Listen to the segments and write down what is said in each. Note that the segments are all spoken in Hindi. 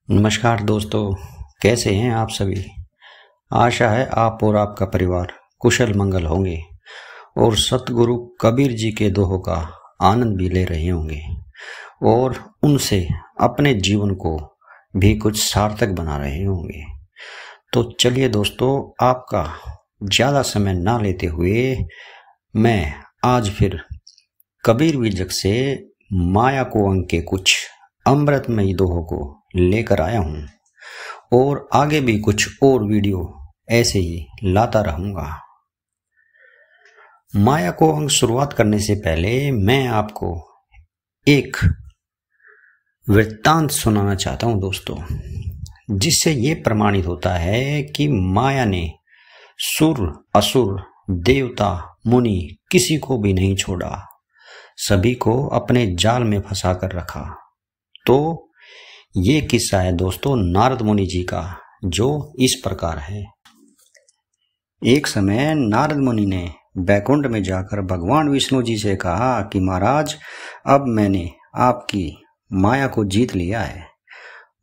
नमस्कार दोस्तों, कैसे हैं आप सभी। आशा है आप और आपका परिवार कुशल मंगल होंगे और सतगुरु कबीर जी के दोहों का आनंद भी ले रहे होंगे और उनसे अपने जीवन को भी कुछ सार्थक बना रहे होंगे। तो चलिए दोस्तों, आपका ज़्यादा समय ना लेते हुए मैं आज फिर कबीर विजक से माया को अंक के कुछ अमृतमयी दोहों को लेकर आया हूं और आगे भी कुछ और वीडियो ऐसे ही लाता रहूंगा। माया को अंक शुरुआत करने से पहले मैं आपको एक वृत्तांत सुनाना चाहता हूं दोस्तों, जिससे ये प्रमाणित होता है कि माया ने सुर, असुर, देवता, मुनि किसी को भी नहीं छोड़ा, सभी को अपने जाल में फंसा कर रखा। तो ये किस्सा है दोस्तों नारद मुनि जी का, जो इस प्रकार है। एक समय नारद मुनि ने बैकुंठ में जाकर भगवान विष्णु जी से कहा कि महाराज, अब मैंने आपकी माया को जीत लिया है।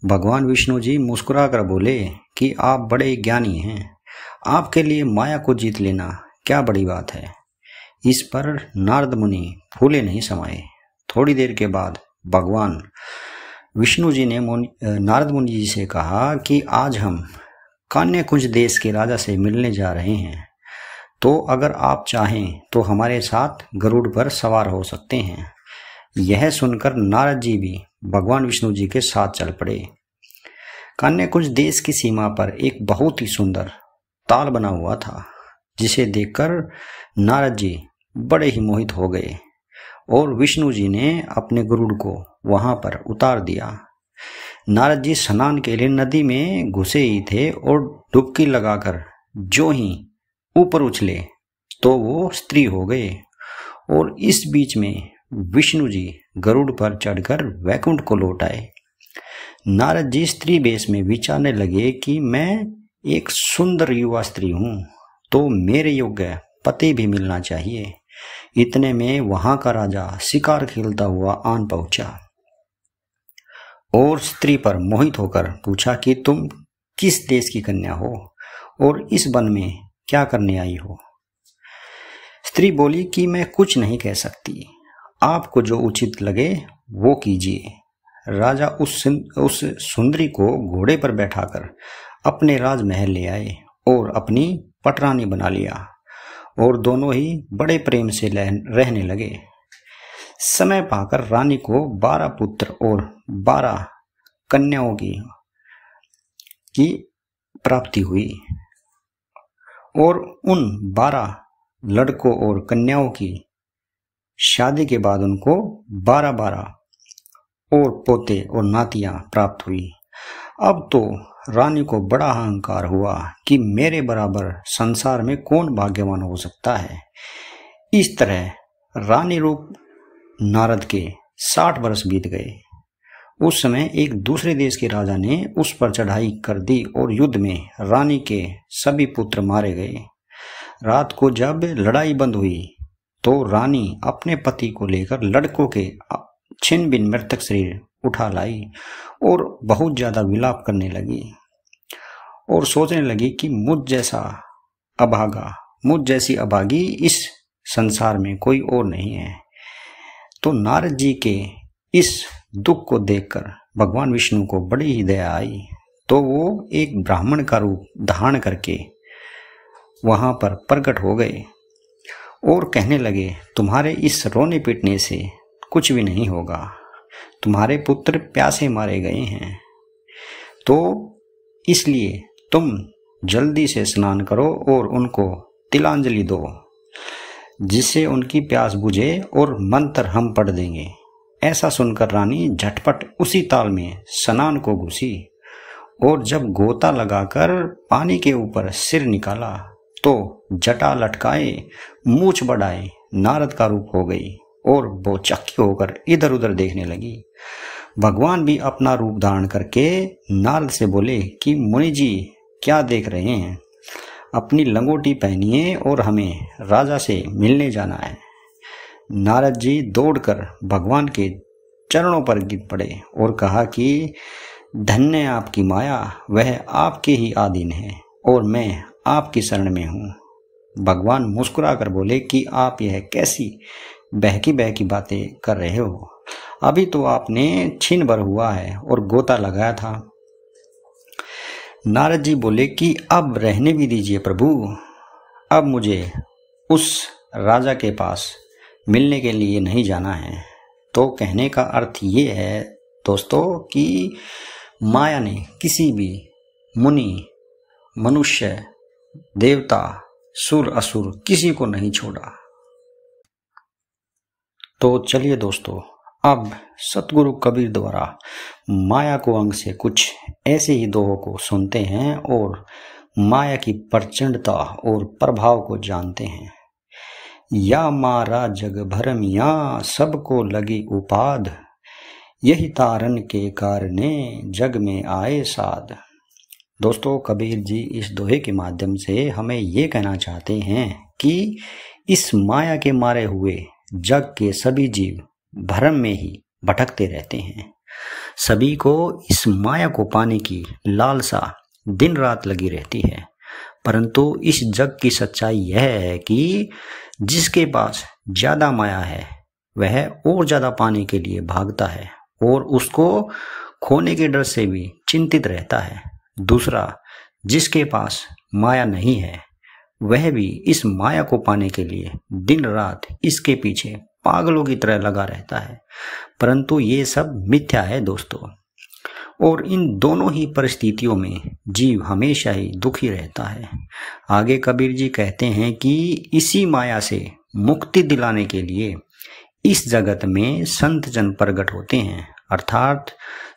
भगवान विष्णु जी मुस्कुरा कर बोले कि आप बड़े ज्ञानी हैं, आपके लिए माया को जीत लेना क्या बड़ी बात है। इस पर नारद मुनि फूले नहीं समाये। थोड़ी देर के बाद भगवान विष्णु जी ने नारद मुनि जी से कहा कि आज हम कान्यकुंज देश के राजा से मिलने जा रहे हैं, तो अगर आप चाहें तो हमारे साथ गरुड़ पर सवार हो सकते हैं। यह सुनकर नारद जी भी भगवान विष्णु जी के साथ चल पड़े। कान्यकुंज देश की सीमा पर एक बहुत ही सुंदर ताल बना हुआ था, जिसे देखकर नारद जी बड़े ही मोहित हो गए और विष्णु जी ने अपने गरुड़ को वहां पर उतार दिया। नारद जी स्नान के लिए नदी में घुसे ही थे और डुबकी लगाकर जो ही ऊपर उछले तो वो स्त्री हो गए। और इस बीच में विष्णु जी गरुड़ पर चढ़कर वैकुंठ को लौट आए। नारद जी स्त्री वेश में विचारने लगे कि मैं एक सुंदर युवा स्त्री हूं, तो मेरे योग्य पति भी मिलना चाहिए। इतने में वहां का राजा शिकार खेलता हुआ आन पहुंचा और स्त्री पर मोहित होकर पूछा कि तुम किस देश की कन्या हो और इस वन में क्या करने आई हो। स्त्री बोली कि मैं कुछ नहीं कह सकती, आपको जो उचित लगे वो कीजिए। राजा उस सुंदरी को घोड़े पर बैठाकर अपने राजमहल ले आए और अपनी पटरानी बना लिया और दोनों ही बड़े प्रेम से रहने लगे। समय पाकर रानी को 12 पुत्र और 12 कन्याओं की प्राप्ति हुई और उन 12 लड़कों और कन्याओं की शादी के बाद उनको 12-12 और पोते और नातियां प्राप्त हुई। अब तो रानी को बड़ा अहंकार हुआ कि मेरे बराबर संसार में कौन भाग्यवान हो सकता है। इस तरह रानी रूप नारद के 60 वर्ष बीत गए। उस समय एक दूसरे देश के राजा ने उस पर चढ़ाई कर दी और युद्ध में रानी के सभी पुत्र मारे गए। रात को जब लड़ाई बंद हुई तो रानी अपने पति को लेकर लड़कों के छिन्न भिन्न मृतक शरीर उठा लाई और बहुत ज्यादा विलाप करने लगी और सोचने लगी कि मुझ जैसी अभागी इस संसार में कोई और नहीं है। तो नारद जी के इस दुख को देखकर भगवान विष्णु को बड़ी ही दया आई, तो वो एक ब्राह्मण का रूप धारण करके वहां पर प्रकट हो गए और कहने लगे, तुम्हारे इस रोने पीटने से कुछ भी नहीं होगा, तुम्हारे पुत्र प्यासे मारे गए हैं, तो इसलिए तुम जल्दी से स्नान करो और उनको तिलांजलि दो, जिससे उनकी प्यास बुझे और मंत्र हम पढ़ देंगे। ऐसा सुनकर रानी झटपट उसी ताल में स्नान को घुसी और जब गोता लगाकर पानी के ऊपर सिर निकाला तो जटा लटकाए, मूछ बढ़ाए नारद का रूप हो गई और वो चक्की होकर इधर उधर देखने लगी। भगवान भी अपना रूप धारण करके नारद से बोले कि मुनि जी क्या देख रहे हैं, अपनी लंगोटी पहनिए और हमें राजा से मिलने जाना है। नारद जी दौड़कर भगवान के चरणों पर गिर पड़े और कहा कि धन्य आपकी माया, वह आपके ही अधीन है और मैं आपकी शरण में हूँ। भगवान मुस्कुरा कर बोले कि आप यह कैसी बहकी बहकी बातें कर रहे हो? अभी तो आपने छीन भर हुआ है और गोता लगाया था। नारद जी बोले कि अब रहने भी दीजिए प्रभु, अब मुझे उस राजा के पास मिलने के लिए नहीं जाना है। तो कहने का अर्थ ये है दोस्तों कि माया ने किसी भी मुनि, मनुष्य, देवता, सुर, असुर किसी को नहीं छोड़ा। तो चलिए दोस्तों, अब सतगुरु कबीर द्वारा माया को अंग से कुछ ऐसे ही दोहों को सुनते हैं और माया की प्रचंडता और प्रभाव को जानते हैं। या मारा जग भरमिया, सबको लगी उपाद, यही तारन के कारणे जग में आए साध। दोस्तों, कबीर जी इस दोहे के माध्यम से हमें ये कहना चाहते हैं कि इस माया के मारे हुए जग के सभी जीव भ्रम में ही भटकते रहते हैं। सभी को इस माया को पाने की लालसा दिन रात लगी रहती है, परंतु इस जग की सच्चाई यह है कि जिसके पास ज्यादा माया है वह और ज्यादा पाने के लिए भागता है और उसको खोने के डर से भी चिंतित रहता है। दूसरा, जिसके पास माया नहीं है वह भी इस माया को पाने के लिए दिन रात इसके पीछे पागलों की तरह लगा रहता है, परंतु ये सब मिथ्या है दोस्तों। और इन दोनों ही परिस्थितियों में जीव हमेशा ही दुखी रहता है। आगे कबीर जी कहते हैं कि इसी माया से मुक्ति दिलाने के लिए इस जगत में संत जन प्रकट होते हैं, अर्थात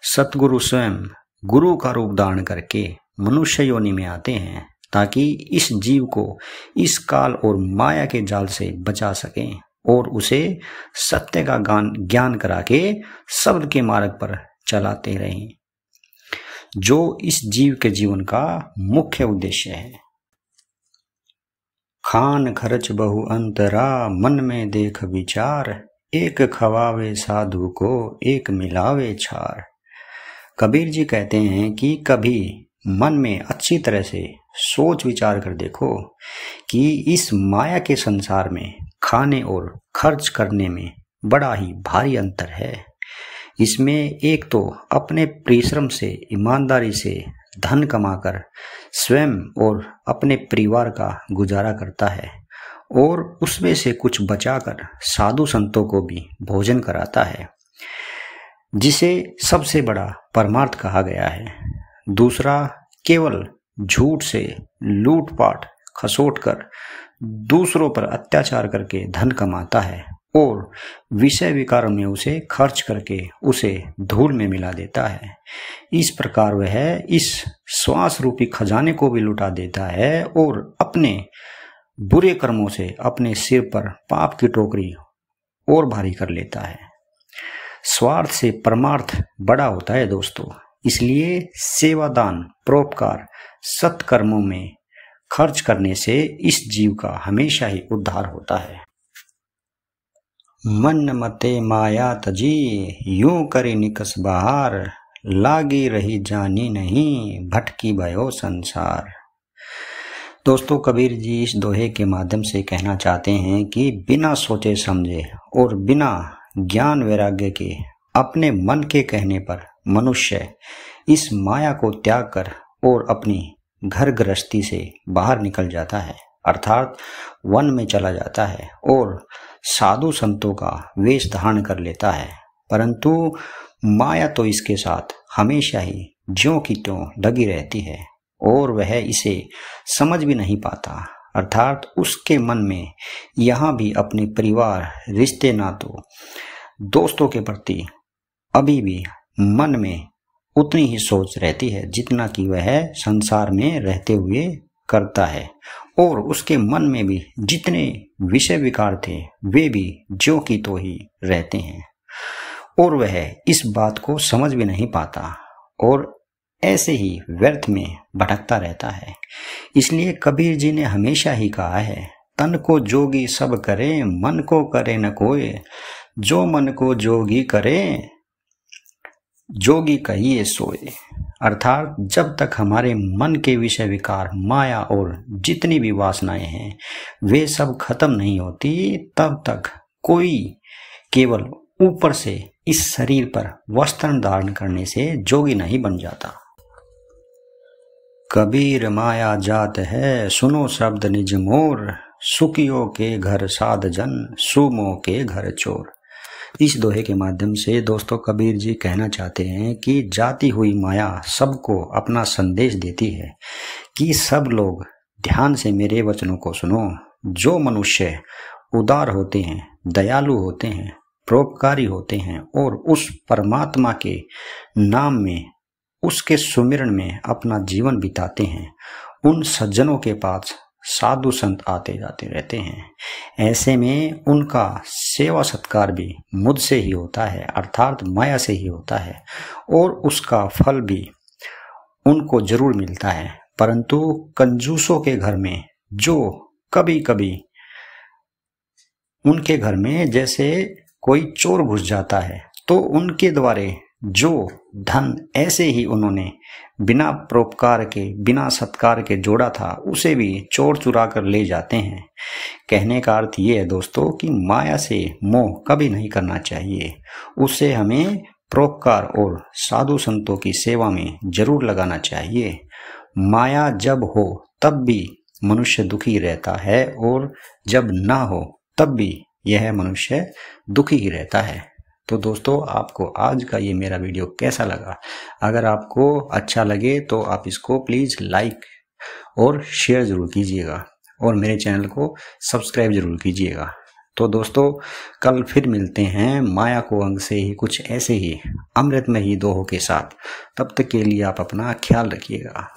सतगुरु स्वयं गुरु का रूप धारण करके मनुष्य योनि में आते हैं ताकि इस जीव को इस काल और माया के जाल से बचा सकें और उसे सत्य का ज्ञान करा के शब्द के मार्ग पर चलाते रहें, जो इस जीव के जीवन का मुख्य उद्देश्य है। खान खर्च बहु अंतरा, मन में देख विचार, एक खवावे साधु को एक मिलावे छार। कबीर जी कहते हैं कि कभी मन में अच्छी तरह से सोच विचार कर देखो कि इस माया के संसार में खाने और खर्च करने में बड़ा ही भारी अंतर है। इसमें एक तो अपने परिश्रम से, ईमानदारी से धन कमाकर स्वयं और अपने परिवार का गुजारा करता है और उसमें से कुछ बचाकर साधु संतों को भी भोजन कराता है, जिसे सबसे बड़ा परमार्थ कहा गया है। दूसरा, केवल झूठ से लूटपाट खसोट कर दूसरों पर अत्याचार करके धन कमाता है और विषय विकारों में उसे खर्च करके उसे धूल में मिला देता है। इस प्रकार वह इस श्वास रूपी खजाने को भी लुटा देता है और अपने बुरे कर्मों से अपने सिर पर पाप की टोकरी और भारी कर लेता है। स्वार्थ से परमार्थ बड़ा होता है दोस्तों, इसलिए सेवादान, परोपकार, सत्कर्मों में खर्च करने से इस जीव का हमेशा ही उद्धार होता है। मन मते माया तजी, यूं करे निकस बहार, लागी रही जानी नहीं, भटकी भयो संसार। दोस्तों, कबीर जी इस दोहे के माध्यम से कहना चाहते हैं कि बिना सोचे समझे और बिना ज्ञान वैराग्य के अपने मन के कहने पर मनुष्य इस माया को त्याग कर और अपनी घर गृहस्थी से बाहर निकल जाता है, अर्थात वन में चला जाता है और साधु संतों का वेश धारण कर लेता है, परंतु माया तो इसके साथ हमेशा ही ज्यों की त्यों लगी रहती है और वह इसे समझ भी नहीं पाता, अर्थात उसके मन में यहाँ भी अपने परिवार, रिश्ते, नातों, दोस्तों के प्रति अभी भी मन में उतनी ही सोच रहती है जितना कि वह संसार में रहते हुए करता है और उसके मन में भी जितने विषय विकार थे वे भी ज्यों की तो ही रहते हैं और वह इस बात को समझ भी नहीं पाता और ऐसे ही व्यर्थ में भटकता रहता है। इसलिए कबीर जी ने हमेशा ही कहा है, तन को जोगी सब करे, मन को करे न कोई, जो मन को जोगी करे जोगी कहिए सोए, अर्थात जब तक हमारे मन के विषय विकार, माया और जितनी भी वासनाएं हैं वे सब खत्म नहीं होती, तब तक कोई केवल ऊपर से इस शरीर पर वस्त्र धारण करने से जोगी नहीं बन जाता। कबीर माया जात है, सुनो शब्द निज मोर, सुखियों के घर साध जन, सुमो के घर चोर। इस दोहे के माध्यम से दोस्तों कबीर जी कहना चाहते हैं कि जाती हुई माया सबको अपना संदेश देती है कि सब लोग ध्यान से मेरे वचनों को सुनो। जो मनुष्य उदार होते हैं, दयालु होते हैं, परोपकारी होते हैं और उस परमात्मा के नाम में, उसके सुमिरन में अपना जीवन बिताते हैं, उन सज्जनों के पास साधु संत आते जाते रहते हैं। ऐसे में उनका सेवा सत्कार भी मुझसे ही होता है, अर्थात माया से ही होता है, और उसका फल भी उनको जरूर मिलता है। परंतु कंजूसों के घर में जो कभी कभी उनके घर में जैसे कोई चोर घुस जाता है तो उनके द्वारे जो धन ऐसे ही उन्होंने बिना परोपकार के, बिना सत्कार के जोड़ा था, उसे भी चोर चुरा कर ले जाते हैं। कहने का अर्थ ये है दोस्तों कि माया से मोह कभी नहीं करना चाहिए, उसे हमें परोपकार और साधु संतों की सेवा में जरूर लगाना चाहिए। माया जब हो तब भी मनुष्य दुखी रहता है और जब ना हो तब भी यह मनुष्य दुखी ही रहता है। तो दोस्तों आपको आज का ये मेरा वीडियो कैसा लगा? अगर आपको अच्छा लगे तो आप इसको प्लीज़ लाइक और शेयर ज़रूर कीजिएगा और मेरे चैनल को सब्सक्राइब ज़रूर कीजिएगा। तो दोस्तों कल फिर मिलते हैं माया को अंग से ही कुछ ऐसे ही अमृतमयी दोहों के साथ। तब तक के लिए आप अपना ख्याल रखिएगा।